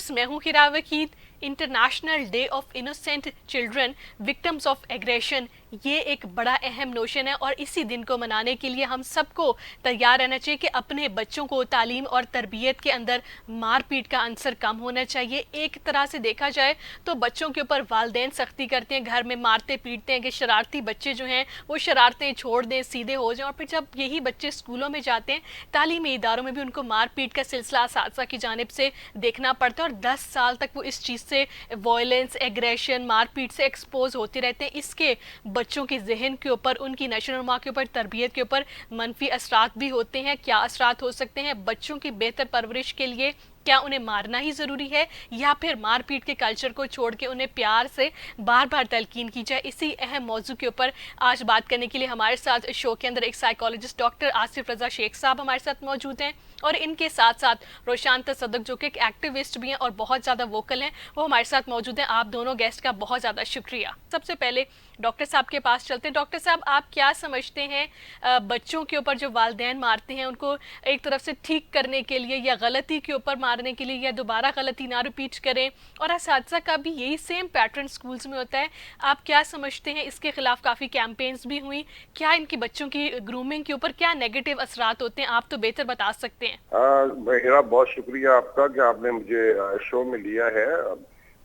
Viewers, मैं हूँ Hira Wakeed. International day of innocent children victims of aggression, ये एक बड़ा अहम नोशन है और इसी दिन को मनाने के लिए हम सबको तैयार रहना चाहिए कि अपने बच्चों को तालीम और तरबियत के अंदर मार पीट का अंसर कम होना चाहिए। एक तरह से देखा जाए तो बच्चों के ऊपर वालिदैन सख्ती करते हैं, घर में मारते पीटते हैं कि शरारती बच्चे जो हैं वो शरारतें छोड़ दें, सीधे हो जाएं, और फिर जब यही बच्चे स्कूलों में जाते हैं, तालीमी इदारों में भी उनको मार पीट का सिलसिला असातिज़ा की जानिब से देखना पड़ता है और 10 साल तक वो इस चीज़ से, वायलेंस, एग्रेशन, मारपीट से एक्सपोज होते रहते हैं। इसके बच्चों के जहन के ऊपर, उनकी नशोनुमा के ऊपर, तरबियत के ऊपर मनफी असरात भी होते हैं। क्या असरात हो सकते हैं? बच्चों की बेहतर परवरिश के लिए क्या उन्हें मारना ही ज़रूरी है या फिर मार पीट के कल्चर को छोड़ के उन्हें प्यार से बार बार तलकीन की जाए? इसी अहम मौजू के ऊपर आज बात करने के लिए हमारे साथ शो के अंदर एक साइकोलॉजिस्ट डॉक्टर आसिफ रज़ा शेख साहब हमारे साथ मौजूद हैं और इनके साथ साथ रोशान तसद्दुक जो कि एक एक्टिविस्ट भी हैं और बहुत ज़्यादा वोकल हैं, वो हमारे साथ मौजूद हैं। आप दोनों गेस्ट का बहुत ज़्यादा शुक्रिया। सबसे पहले डॉक्टर साहब के पास चलते हैं। डॉक्टर साहब, आप क्या समझते हैं बच्चों के ऊपर जो वालिदैन मारते हैं उनको एक तरफ से ठीक करने के लिए या गलती के ऊपर मारने के लिए या दोबारा गलती ना रिपीट करें, और असातिज़ा का भी यही सेम पैटर्न स्कूल्स में होता है, आप क्या समझते हैं? इसके खिलाफ काफ़ी कैंपेन्स भी हुई। क्या इनकी बच्चों की ग्रूमिंग के ऊपर क्या नेगेटिव असरात होते हैं? आप तो बेहतर बता सकते हैं। मेरा बहुत शुक्रिया आपका कि आपने मुझे शो में लिया है।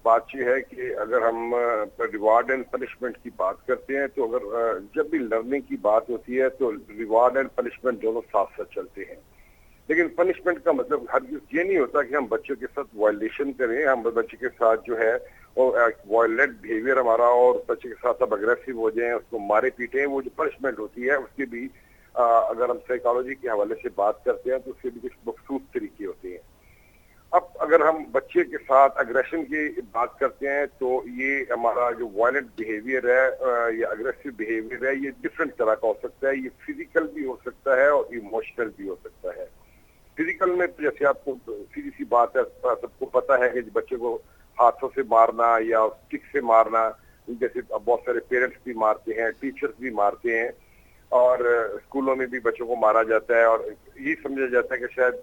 बात यह है कि अगर हम रिवार्ड एंड पनिशमेंट की बात करते हैं तो अगर जब भी लर्निंग की बात होती है तो रिवार्ड एंड पनिशमेंट दोनों साथ साथ चलते हैं। लेकिन पनिशमेंट का मतलब हरगिज़ ये नहीं होता कि हम बच्चों के साथ वायलेशन करें, हम बच्चे के साथ जो है वो वायलेंट बिहेवियर हमारा और बच्चे के साथ अब अग्रेसिव हो जाएं, उसको मारे पीटें। वो जो पनिशमेंट होती है उसकी भी अगर हम साइकोलॉजी के हवाले से बात करते हैं तो उसके भी कुछ मखसूस तरीके होते हैं। अब अगर हम बच्चे के साथ अग्रेशन की बात करते हैं तो ये हमारा जो वायलेंट बिहेवियर है या अग्रेसिव बिहेवियर है, ये डिफरेंट तरह का हो सकता है। ये फिजिकल भी हो सकता है और इमोशनल भी हो सकता है। फिजिकल में जैसे आपको सीधी सी बात है, सबको पता है कि बच्चे को हाथों से मारना या स्टिक से मारना, जैसे बहुत सारे पेरेंट्स भी मारते हैं, टीचर्स भी मारते हैं और स्कूलों में भी बच्चों को मारा जाता है और यही समझा जाता है कि शायद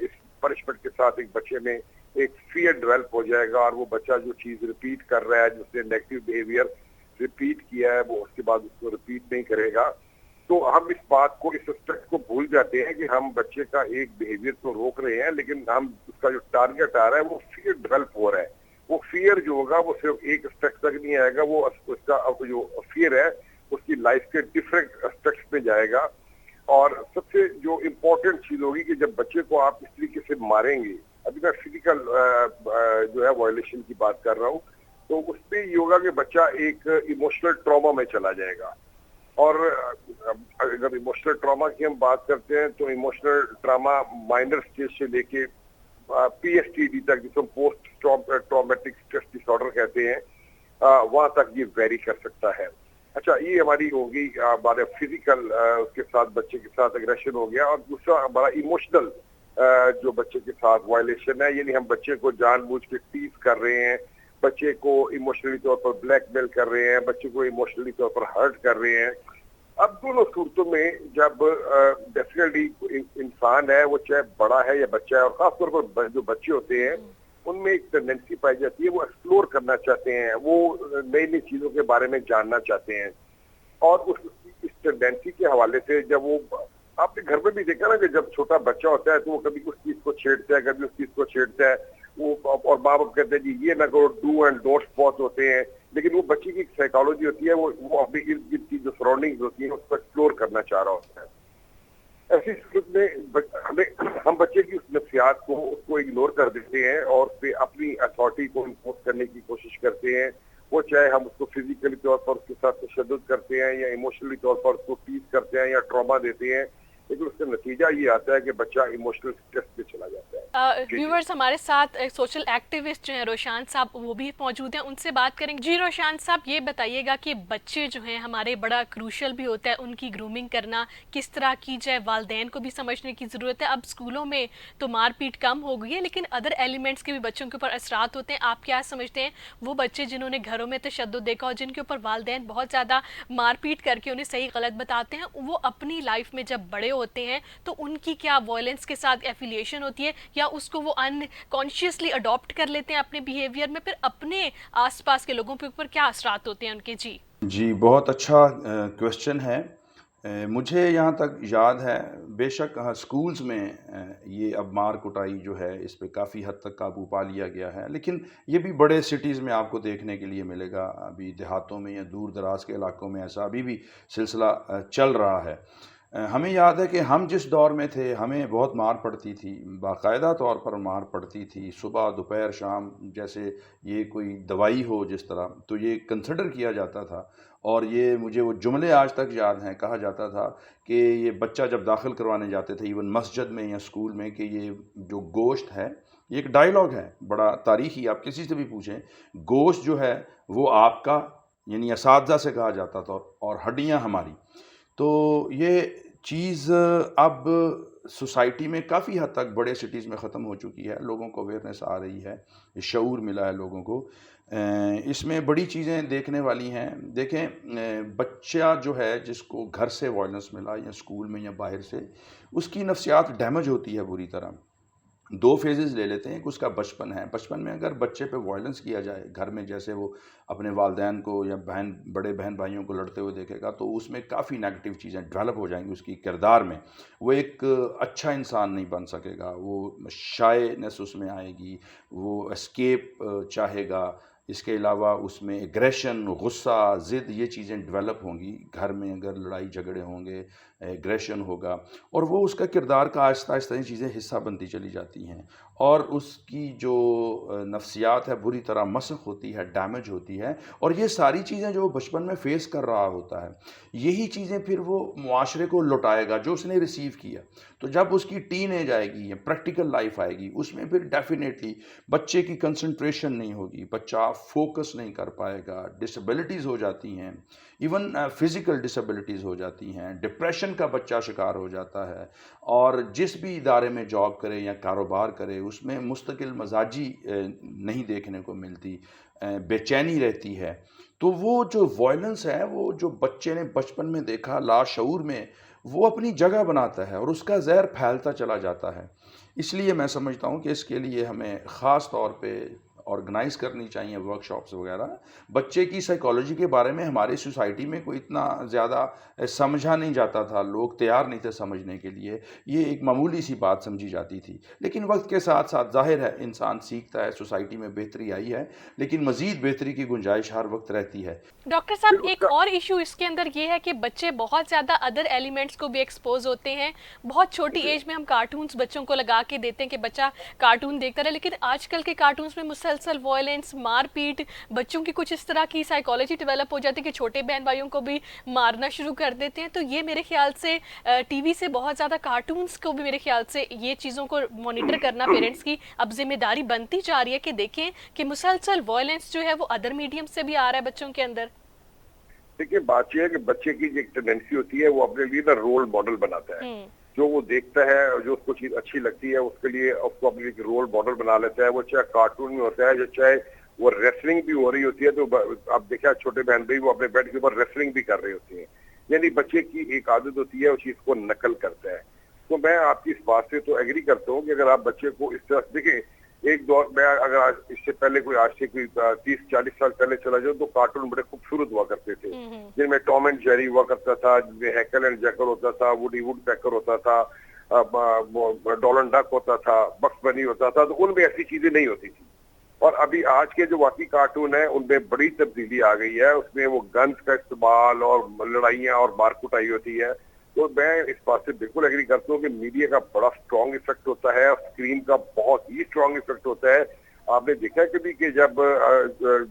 इस पनिशमेंट के साथ एक बच्चे में एक फियर डेवलप हो जाएगा और वो बच्चा जो चीज रिपीट कर रहा है, जिसने नेगेटिव बिहेवियर रिपीट किया है, वो उसके बाद उसको रिपीट नहीं करेगा। तो हम इस बात को, इस एस्पेक्ट को भूल जाते हैं कि हम बच्चे का एक बिहेवियर तो रोक रहे हैं, लेकिन हम उसका जो टारगेट आ रहा है वो फियर डेवलप हो रहा है। वो फियर जो होगा वो सिर्फ एक एस्पेक्ट तक नहीं आएगा, वो उसका जो फियर है उसकी लाइफ के डिफरेंट एस्पेक्ट्स में जाएगा। और सबसे जो इम्पोर्टेंट चीज होगी कि जब बच्चे को आप इस तरीके से मारेंगे, अभी मैं फिजिकल जो है वायलेशन की बात कर रहा हूँ, तो उसमें ये होगा कि बच्चा एक इमोशनल ट्रॉमा में चला जाएगा। और अगर इमोशनल ट्रॉमा की हम बात करते हैं तो इमोशनल ट्रॉमा माइनर स्टेज से लेके PSTD तक, जिसको पोस्ट ट्रॉमेटिक स्ट्रेस डिसऑर्डर कहते हैं, वहां तक ये वेरी कर सकता है। अच्छा, ये हमारी होगी हमारे फिजिकल, उसके साथ बच्चे के साथ एग्रेशन हो गया। और दूसरा हमारा इमोशनल जो बच्चे के साथ वायलेशन है, यानी हम बच्चे को जानबूझ के टीज कर रहे हैं, बच्चे को इमोशनली तौर पर ब्लैकमेल कर रहे हैं, बच्चे को इमोशनली तौर पर हर्ट कर रहे हैं। अब दोनों सूरतों में जब डेफिनेटली इंसान है, वो चाहे बड़ा है या बच्चा है, और खासतौर पर जो बच्चे होते हैं उनमें एक टेंडेंसी पाई जाती है, वो एक्सप्लोर करना चाहते हैं, वो नई नई चीजों के बारे में जानना चाहते हैं। और इस टेंडेंसी के हवाले से जब वो, आपने घर में भी देखा ना कि जब छोटा बच्चा होता है तो वो कभी उस चीज को छेड़ता है, कभी उस चीज को छेड़ता है, वो और माँ बाप कहते हैं जी ये ना करो, डू एंड डोंट्स बहुत होते हैं, लेकिन वो बच्चे की साइकोलॉजी होती है, वो अपनी इर्द गिर्द की जो सराउंडिंग्स होती है उसको एक्सप्लोर करना चाह रहा होता है। ऐसी सूरत में हम बच्चे की उस नफ्सियात को, उसको इग्नोर कर देते हैं और फिर अपनी अथॉरिटी को इम्पोज करने की कोशिश करते हैं। वो चाहे हम उसको फिजिकली तौर पर उसके साथ तशद्दुद करते हैं या इमोशनली तौर पर उसको टीज करते हैं या ट्रॉमा देते हैं, लेकिन उसका नतीजा ये आता है कि बच्चा इमोशनल स्ट्रेस पे चला जाता है। व्यूअर्स, हमारे साथ एक सोशल एक्टिविस्ट जो हैं रोशान साहब, वो भी मौजूद हैं, उनसे बात करेंगे। जी रोशान साहब, ये बताइएगा कि बच्चे जो हैं हमारे बड़ा क्रूशल भी होता है उनकी ग्रूमिंग करना, किस तरह की जाए, वालिदैन को भी समझने की ज़रूरत है। अब स्कूलों में तो मारपीट कम हो गई है, लेकिन अदर एलिमेंट्स के भी बच्चों के ऊपर असरात होते हैं। आप क्या समझते हैं, वो बच्चे जिन्होंने घरों में तशद्दुद देखा और जिनके ऊपर वालिदैन बहुत ज़्यादा मारपीट करके उन्हें सही गलत बताते हैं, वो अपनी लाइफ में जब बड़े होते हैं तो उनकी क्या वायलेंस के साथ एफिलिएशन होती है या یا اس کو وہ انکانشیسلی اڈاپٹ کر لیتے ہیں اپنے بیہیویئر میں، پھر اپنے آس پاس کے لوگوں کے اوپر کیا اثرات ہوتے ہیں ان کے؟ جی جی بہت اچھا کویشچن ہے. مجھے یہاں تک یاد ہے، بے شک اسکولز میں یہ اب مار کٹائی جو ہے اس پہ کافی حد تک قابو پا لیا گیا ہے، لیکن یہ بھی بڑے سٹیز میں آپ کو دیکھنے کے لیے ملے گا. ابھی دیہاتوں میں یا دور دراز کے علاقوں میں ایسا ابھی بھی سلسلہ چل رہا ہے. ہمیں یاد ہے کہ ہم جس دور میں تھے ہمیں بہت مار پڑتی تھی، باقاعدہ طور پر مار پڑتی تھی، صبح دوپہر شام، جیسے یہ کوئی دوائی ہو جس طرح، تو یہ کنسیڈر کیا جاتا تھا. اور یہ مجھے وہ جملے آج تک یاد ہیں، کہا جاتا تھا کہ یہ بچہ جب داخل کروانے جاتے تھے ایون مسجد میں یا اسکول میں، کہ یہ جو گوشت ہے، یہ ایک ڈائیلاگ ہے بڑا تاریخی، آپ کسی سے بھی پوچھیں، گوشت جو ہے وہ آپ کا، یعنی اساتذہ سے کہا جاتا تھا، اور ہڈیاں ہماری. تو یہ چیز اب سوسائٹی میں کافی حد تک بڑے سٹیز میں ختم ہو چکی ہے، لوگوں کو اویئرنیس آ رہی ہے، شعور ملا ہے لوگوں کو. اس میں بڑی چیزیں دیکھنے والی ہیں. دیکھیں، بچہ جو ہے جس کو گھر سے وائلنس ملا یا اسکول میں یا باہر سے، اس کی نفسیات ڈیمیج ہوتی ہے بری طرح. دو فیزز لے لیتے ہیں. ایک اس کا بچپن ہے، بچپن میں اگر بچے پہ وائلنس کیا جائے گھر میں، جیسے وہ اپنے والدین کو یا بڑے بہن بھائیوں کو لڑتے ہوئے دیکھے گا، تو اس میں کافی نیگیٹو چیزیں ڈیولپ ہو جائیں گی اس کی کردار میں. وہ ایک اچھا انسان نہیں بن سکے گا، وہ شائنس اس میں آئے گی، وہ اسکیپ چاہے گا. اس کے علاوہ اس میں ایگریشن، غصہ، ضد، یہ چیزیں ڈیولپ ہوں گی. گھر میں اگر لڑائی جھگڑے ہوں گے، ایگریشن ہوگا، اور وہ اس کا کردار کا آہستہ آہستہ یہ چیزیں حصہ بنتی چلی جاتی ہیں، اور اس کی جو نفسیات ہے بری طرح مسخ ہوتی ہے، ڈیمیج ہوتی ہے. اور یہ ساری چیزیں جو بچپن میں فیس کر رہا ہوتا ہے، یہی چیزیں پھر وہ معاشرے کو لوٹائے گا جو اس نے ریسیو کیا. تو جب اس کی ٹین ایج آئے گی یا پریکٹیکل لائف آئے گی، اس میں پھر ڈیفینیٹلی بچے کی کنسنٹریشن نہیں ہوگی، بچہ فوکس نہیں کر پائے گا، ڈسیبلٹیز ہو جاتی ہیں، ایون فزیکل ڈسیبلٹیز ہو جاتی ہیں، ڈپریشن کا بچہ شکار ہو جاتا ہے. اور جس بھی ادارے میں جاب کرے یا کاروبار کرے، اس میں مستقل مزاجی نہیں دیکھنے کو ملتی، بے چینی رہتی ہے. تو وہ جو وائلنس ہے، وہ جو بچے نے بچپن میں دیکھا لاشعور میں، وہ اپنی جگہ بناتا ہے اور اس کا زہر پھیلتا چلا جاتا ہے. اس لیے میں سمجھتا ہوں کہ اس کے لیے ہمیں خاص طور پہ آرگنائز کرنی چاہیے ورک شاپس وغیرہ. بچے کی سائیکالوجی کے بارے میں ہماری سوسائٹی میں کوئی اتنا زیادہ سمجھا نہیں جاتا تھا، لوگ تیار نہیں تھے سمجھنے کے لیے. یہ ایک معمولی سی بات سمجھی جاتی تھی. لیکن وقت کے ساتھ ساتھ ظاہر ہے انسان سیکھتا ہے، سوسائٹی میں بہتری آئی ہے، لیکن مزید بہتری کی گنجائش ہر وقت رہتی ہے. ڈاکٹر صاحب، پھر اس ایک کا اور ایشو اس کے اندر یہ ہے کہ بچے بہت زیادہ ادر ایلیمنٹس کو بھی ایکسپوز ہوتے ہیں. بہت چھوٹی ایج میں ہم کارٹونز بچوں کو لگا کے دیتے ہیں کہ بچہ کارٹون دیکھتا رہے، لیکن آج کل کے کارٹونز میں مسلسل وائلنس، مار پیٹ، بچوں کی کچھ اس طرح کی سائیکالوجی ڈیولپ ہو جاتی ہے کہ چھوٹے بہن بھائیوں کو بھی مارنا شروع کر دیتے ہیں. تو یہ میرے خیال سے ٹی وی سے بہت زیادہ کارٹونز کو بھی میرے خیال سے یہ چیزوں کو مانیٹر کرنا پیرنٹس کی اب ذمہ داری بنتی جا رہی ہے کہ دیکھیں کہ مسلسل وائلنس جو ہے وہ ادر میڈیم سے بھی آ رہا ہے بچوں کے اندر. دیکھیے، بات یہ ہے کہ بچے کی جو ایک ٹینڈنسی ہوتی ہے، وہ اپنے لیے نا رول ماڈل بناتا ہے. جو وہ دیکھتا ہے، جو اس کو چیز اچھی لگتی ہے، اس کے لیے اس کو اپنے لیے رول ماڈل بنا لیتا ہے. وہ چاہے کارٹون میں ہوتا ہے، جو چاہے وہ ریسلنگ بھی ہو رہی ہوتی ہے، تو اب دیکھا چھوٹے بہن بھائی وہ اپنے بیڈ کے اوپر ریسلنگ بھی کر رہے ہوتے ہیں. یعنی بچے کی ایک عادت ہوتی ہے، اس چیز کو نقل کرتا ہے. تو میں آپ کی اس بات سے تو ایگری کرتا ہوں کہ اگر آپ بچے کو اس طرح دیکھیں، ایک دور میں اگر اس سے پہلے کوئی آج سے کوئی 30-40 سال پہلے چلا جاؤ تو کارٹون بڑے خوبصورت ہوا کرتے تھے، جن میں ٹام اینڈ جیری ہوا کرتا تھا، جن میں ہیکل اینڈ جیکل ہوتا تھا، ووڈی ووڈ پیکر ہوتا تھا، ڈونلڈ ڈک ہوتا تھا، بکس بنی ہوتا تھا. تو ان میں ایسی چیزیں نہیں ہوتی تھی. اور ابھی آج کے جو واقعی کارٹون ہیں ان میں بڑی تبدیلی آ گئی ہے. اس میں وہ گنز کا استعمال اور لڑائیاں اور مار کٹائی ہوتی ہے. تو میں اس بات سے بالکل ایگری کرتا ہوں کہ میڈیا کا بڑا اسٹرانگ ایفیکٹ ہوتا ہے، اسکرین کا بہت ہی اسٹرانگ ایفیکٹ ہوتا ہے. آپ نے دیکھا کبھی کہ جب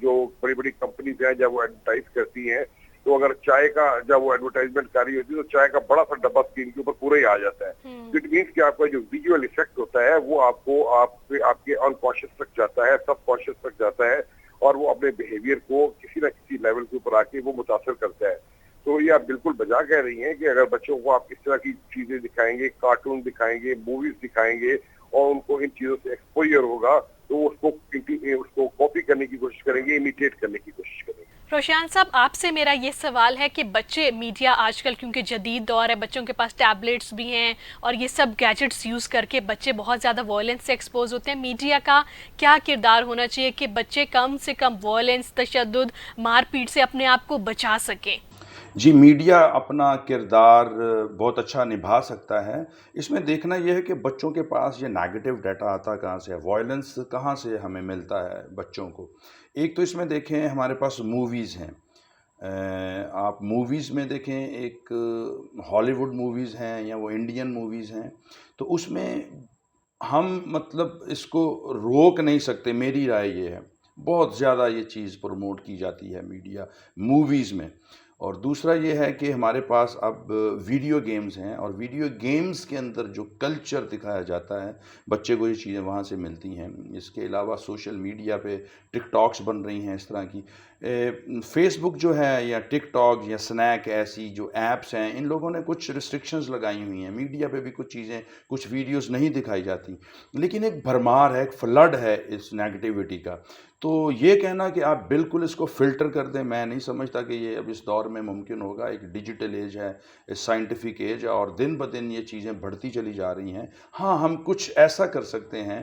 جو بڑی بڑی کمپنیز ہیں جب وہ ایڈورٹائز کرتی ہیں، تو اگر چائے کا جب وہ ایڈورٹائزمنٹ کر رہی ہوتی ہے تو چائے کا بڑا سا ڈبہ اسکرین کے اوپر پورا ہی آ جاتا ہے. اٹ مینس کہ آپ کا جو ویژول ایفیکٹ ہوتا ہے وہ آپ کو آپ کے ان کانشیس تک جاتا ہے، سب کانشیس تک جاتا ہے، اور وہ اپنے بیہیویئر کو کسی نہ کسی لیول کے اوپر آ کے وہ متاثر کرتا ہے. تو یہ آپ بالکل بجا کہہ رہی ہیں کہ اگر بچوں کو آپ اس طرح کی چیزیں دکھائیں گے، کارٹون دکھائیں گے، موویز دکھائیں گے، اور ان کو ان چیزوں سے ایکسپوجر ہوگا، تو اس کو کاپی کرنے کی کوشش کریں گے، امیٹیٹ کرنے کی کوشش کریں گے. रोशान साहब, आपसे मेरा ये सवाल है कि बच्चे मीडिया आजकल, क्योंकि जदीद दौर है, बच्चों के पास टैबलेट्स भी हैं और ये सब गैजेट्स यूज़ करके बच्चे बहुत ज़्यादा वायलेंस से एक्सपोज होते हैं। मीडिया का क्या किरदार होना चाहिए कि बच्चे कम से कम वायलेंस, तशद्दुद, मार पीट से अपने आप को बचा सकें? जी, मीडिया अपना किरदार बहुत अच्छा निभा सकता है। इसमें देखना ये है कि बच्चों के पास ये नेगेटिव डाटा आता कहाँ से है, वायलेंस कहाँ से हमें मिलता है बच्चों को। एक तो इसमें देखें हमारे पास मूवीज़ हैं। आप मूवीज़ में देखें, एक हॉलीवुड मूवीज़ हैं या वो इंडियन मूवीज़ हैं, तो उसमें हम मतलब इसको रोक नहीं सकते, मेरी राय ये है। बहुत ज़्यादा ये चीज़ प्रमोट की जाती है मीडिया मूवीज़ में। और दूसरा ये है कि हमारे पास अब वीडियो गेम्स हैं, और वीडियो गेम्स के अंदर जो कल्चर दिखाया जाता है, बच्चे को ये चीज़ें वहाँ से मिलती हैं। इसके अलावा सोशल मीडिया पे टिकटॉक्स बन रही हैं इस तरह की। फेसबुक जो है या टिकटॉक या स्नैक, ऐसी जो ऐप्स हैं, इन लोगों ने कुछ रिस्ट्रिक्शंस लगाई हुई हैं। मीडिया पे भी कुछ चीज़ें, कुछ वीडियोस नहीं दिखाई जाती, लेकिन एक भरमार है, एक फ्लड है इस नेगेटिविटी का। तो ये कहना कि आप बिल्कुल इसको फ़िल्टर कर दें, मैं नहीं समझता कि ये अब इस दौर में मुमकिन होगा। एक डिजिटल एज है, साइंटिफिक एज है, और दिन ब दिन ये चीज़ें बढ़ती चली जा रही हैं। हाँ, हम कुछ ऐसा कर सकते हैं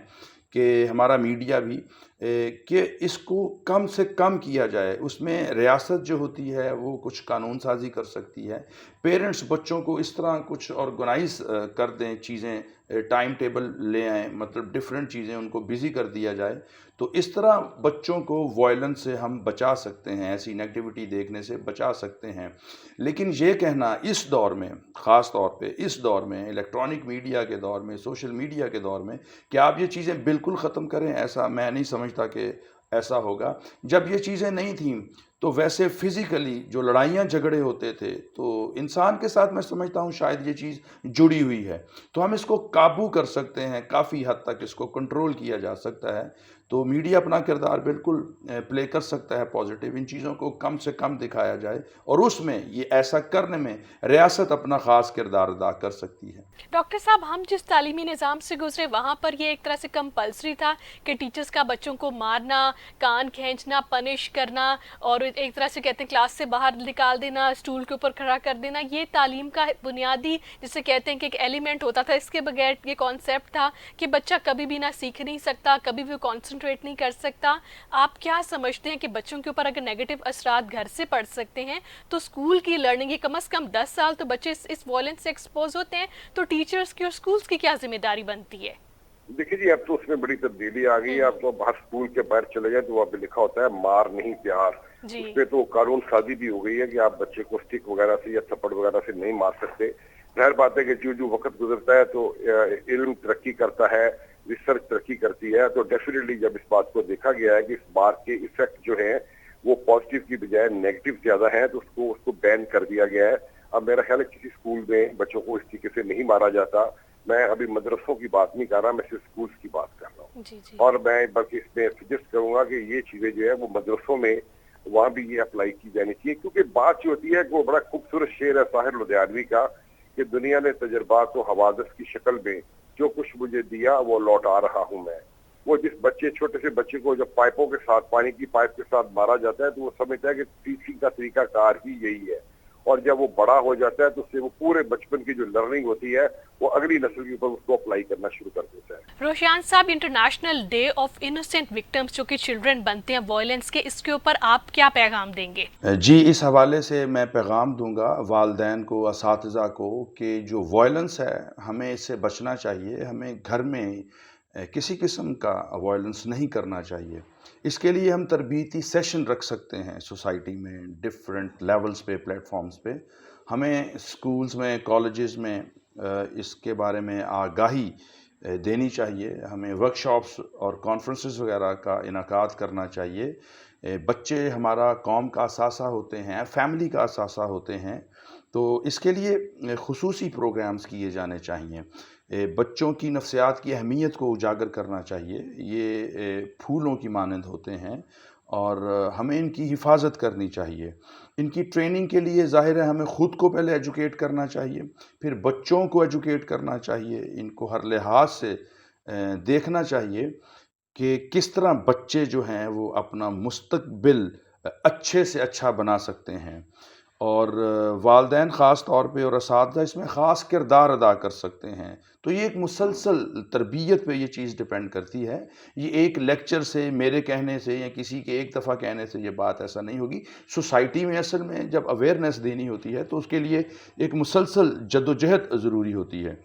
कि हमारा मीडिया भी कि इसको कम से कम किया जाए। उसमें रियासत जो होती है वो कुछ कानून साज़ी कर सकती है। पेरेंट्स बच्चों को इस तरह कुछ ऑर्गेनाइज़ कर दें चीज़ें, टाइम टेबल ले आएँ, मतलब डिफरेंट चीज़ें उनको बिज़ी कर दिया जाए। तो इस तरह बच्चों को वायलेंस से हम बचा सकते हैं, ऐसी नेगेटिविटी देखने से बचा सकते हैं। लेकिन ये कहना इस दौर में, ख़ास तौर पे इस दौर में, इलेक्ट्रॉनिक मीडिया के दौर में, सोशल मीडिया के दौर में, कि आप ये चीज़ें बिल्कुल ख़त्म करें, ऐसा मैं नहीं समझता कि ऐसा होगा। जब ये चीज़ें नहीं थीं, तो वैसे फ़िज़िकली जो लड़ाइयाँ झगड़े होते थे, तो इंसान के साथ मैं समझता हूँ शायद ये चीज़ जुड़ी हुई है। तो हम इसको काबू कर सकते हैं, काफ़ी हद तक इसको कंट्रोल किया जा सकता है। तो मीडिया अपना किरदार बिल्कुल प्ले कर सकता है पॉजिटिव। इन चीज़ों को कम से कम दिखाया जाए, और उसमें ये ऐसा करने में रियासत अपना ख़ास किरदार अदा कर सकती है। डॉक्टर साहब, हम जिस तालीमी निज़ाम से गुजरे वहाँ पर ये एक तरह से कंपल्सरी था कि टीचर्स का बच्चों को मारना, कान खींचना, पनिश करना, और एक तरह से कहते हैं क्लास से बाहर निकाल देना, स्टूल के ऊपर खड़ा कर देना। ये तालीम का बुनियादी, जिसे कहते हैं कि एक एलिमेंट होता था। इसके बगैर ये कॉन्सेप्ट था कि बच्चा कभी भी ना सीख नहीं सकता, कभी भी कॉन्सेंट्रेट नहीं कर सकता। आप क्या समझते हैं कि बच्चों के ऊपर अगर नेगेटिव असरात घर से पड़ सकते हैं, तो स्कूल की लर्निंग, ये कम से कम 10 साल तो बच्चे इस वायलेंस से एक्सपोज होते हैं, तो टीचर्स की और स्कूल्स की क्या जिम्मेदारी बनती है? देखिए जी, अब तो उसमें बड़ी तब्दीली आ गई है। अब तो बाहर स्कूल के बाहर चले जाए तो वहाँ पे लिखा होता है मार नहीं प्यार। उसपे तो कानून साजी भी हो गई है कि आप बच्चे को स्टिक वगैरह से या थप्पड़ वगैरह से नहीं मार सकते। जाहिर बात है कि जो जो वक्त गुजरता है तो इल्म तरक्की करता है, रिसर्च तरक्की करती है, तो डेफिनेटली जब इस बात को देखा गया है कि इस बात के इफेक्ट जो है वो पॉजिटिव की बजाय नेगेटिव ज्यादा है, तो उसको बैन कर दिया गया है। अब मेरा ख्याल है किसी स्कूल में बच्चों को इस तरीके से नहीं मारा जाता। मैं अभी मदरसों की बात नहीं कर रहा, मैं सिर्फ स्कूल्स की बात कर रहा हूँ। और मैं बल्कि इसमें सजेस्ट करूंगा कि ये चीजें जो है वो मदरसों में वहाँ भी ये अप्लाई की जानी चाहिए, क्योंकि बात जो होती है कि वो बड़ा खूबसूरत शेर है साहिर लुधियानवी का कि दुनिया ने तजर्बात व हवादस की शक्ल में जो कुछ मुझे दिया वो लौटा रहा हूँ मैं। वो जिस बच्चे, छोटे से बच्चे को जब पाइपों के साथ, पानी की पाइप के साथ मारा जाता है, तो वो समझता है कि टीचिंग का तरीका कार ही यही है। और जब वो बड़ा हो जाता है तो उससे वो पूरे बचपन की जो लर्निंग होती है वो अगली नस्ल के ऊपर उसको अप्लाई करना शुरू कर देता है। रोशान साहब, international day of innocent victims, जो कि चिल्ड्रन बनते हैं वायलेंस के, इसके ऊपर आप क्या पैगाम देंगे? जी, इस हवाले से मैं पैगाम दूंगा वालिदैन को, असातिज़ा को, कि जो वायलेंस है हमें इससे बचना चाहिए। हमें घर में किसी किस्म का वायलेंस नहीं करना चाहिए। इसके लिए हम तरबियती सेशन रख सकते हैं सोसाइटी में, डिफरेंट लेवल्स पे, प्लेटफॉर्म्स पे। हमें स्कूल्स में, कॉलेजेस में इसके बारे में आगाही देनी चाहिए। हमें वर्कशॉप्स और कॉन्फ्रेंसेस वगैरह का इनाकाद करना चाहिए। बच्चे हमारा कौम का असासा होते हैं, फैमिली का असासा होते हैं, तो इसके लिए खुसूसी प्रोग्राम्स किए जाने चाहिए। बच्चों की नफ्सियात की अहमियत को उजागर करना चाहिए। ये फूलों की मानंद होते हैं और हमें इनकी हिफाजत करनी चाहिए। इनकी ट्रेनिंग के लिए ज़ाहिर है हमें ख़ुद को पहले एजुकेट करना चाहिए, फिर बच्चों को एजुकेट करना चाहिए। इनको हर लिहाज से देखना चाहिए कि किस तरह बच्चे जो हैं वो अपना मुस्तकबिल अच्छे से अच्छा बना सकते हैं। और वालिदैन ख़ास तौर पे और असातिज़ा इसमें ख़ास किरदार अदा कर सकते हैं। तो ये एक मुसलसल तरबियत पे ये चीज़ डिपेंड करती है। ये एक लेक्चर से, मेरे कहने से या किसी के एक दफ़ा कहने से ये बात ऐसा नहीं होगी। सोसाइटी में असल में जब अवेयरनेस देनी होती है तो उसके लिए एक मुसलसल जद्दोजहद ज़रूरी होती है।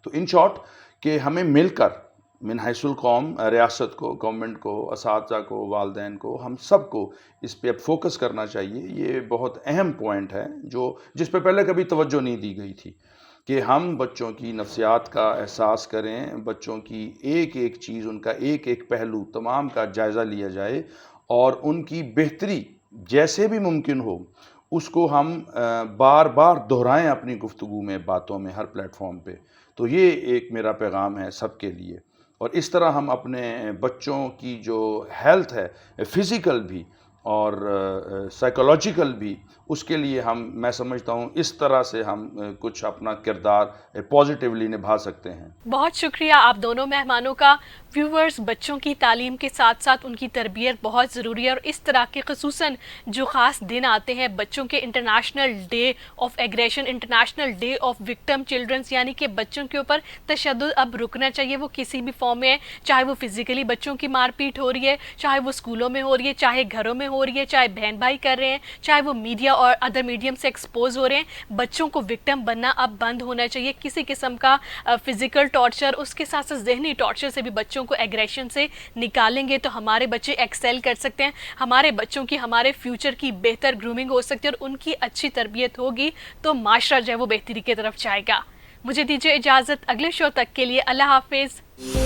तो इन शॉर्ट कि हमें मिलकर मिन हैसुल कौम, रियासत को, गवर्नमेंट को, असातिज़ा को, वालिदैन को, हम सब को इस पे अब फोकस करना चाहिए। ये बहुत अहम पॉइंट है जिस पे पहले कभी तवज्जो नहीं दी गई थी कि हम बच्चों की नफ्सियात का एहसास करें, बच्चों की एक एक चीज़, उनका एक एक पहलू तमाम का जायज़ा लिया जाए और उनकी बेहतरी जैसे भी मुमकिन हो उसको हम बार बार दोहराएं अपनी गुफ्तगू में, बातों में, हर प्लेटफॉर्म पे। तो ये एक मेरा पैगाम है सबके लिए। और इस तरह हम अपने बच्चों की जो हेल्थ है, फ़िज़िकल भी और साइकोलॉजिकल भी, उसके लिए मैं समझता हूँ इस तरह से हम कुछ अपना किरदार पॉजिटिवली निभा सकते हैं। बहुत शुक्रिया आप दोनों मेहमानों का। व्यूवर्स, बच्चों की तालीम के साथ साथ उनकी तरबियत बहुत ज़रूरी है और इस तरह के ख़ुसूसन जो ख़ास दिन आते हैं, बच्चों के international day of aggression, international day of victim childrens, यानी कि बच्चों के ऊपर तशद्दुद अब रुकना चाहिए, वो किसी भी फॉर्म में है, चाहे वो फिज़िकली बच्चों की मारपीट हो रही है, चाहे वो स्कूलों में हो रही है, चाहे घरों में हो रही है, चाहे बहन भाई कर रहे हैं, चाहे वो मीडिया और अदर मीडियम से एक्सपोज हो रहे हैं। बच्चों को विक्टिम बनना अब बंद होना चाहिए। किसी किस्म का फिजिकल टॉर्चर, उसके साथ साथ जहनी टॉर्चर से भी बच्चों को एग्रेशन से निकालेंगे तो हमारे बच्चे एक्सेल कर सकते हैं, हमारे बच्चों की, हमारे फ्यूचर की बेहतर ग्रूमिंग हो सकती है और उनकी अच्छी तरबियत होगी तो माशरा जो है वो बेहतरी की तरफ जाएगा। मुझे दीजिए इजाज़त, अगले शो तक के लिए अल्लाह हाफिज़।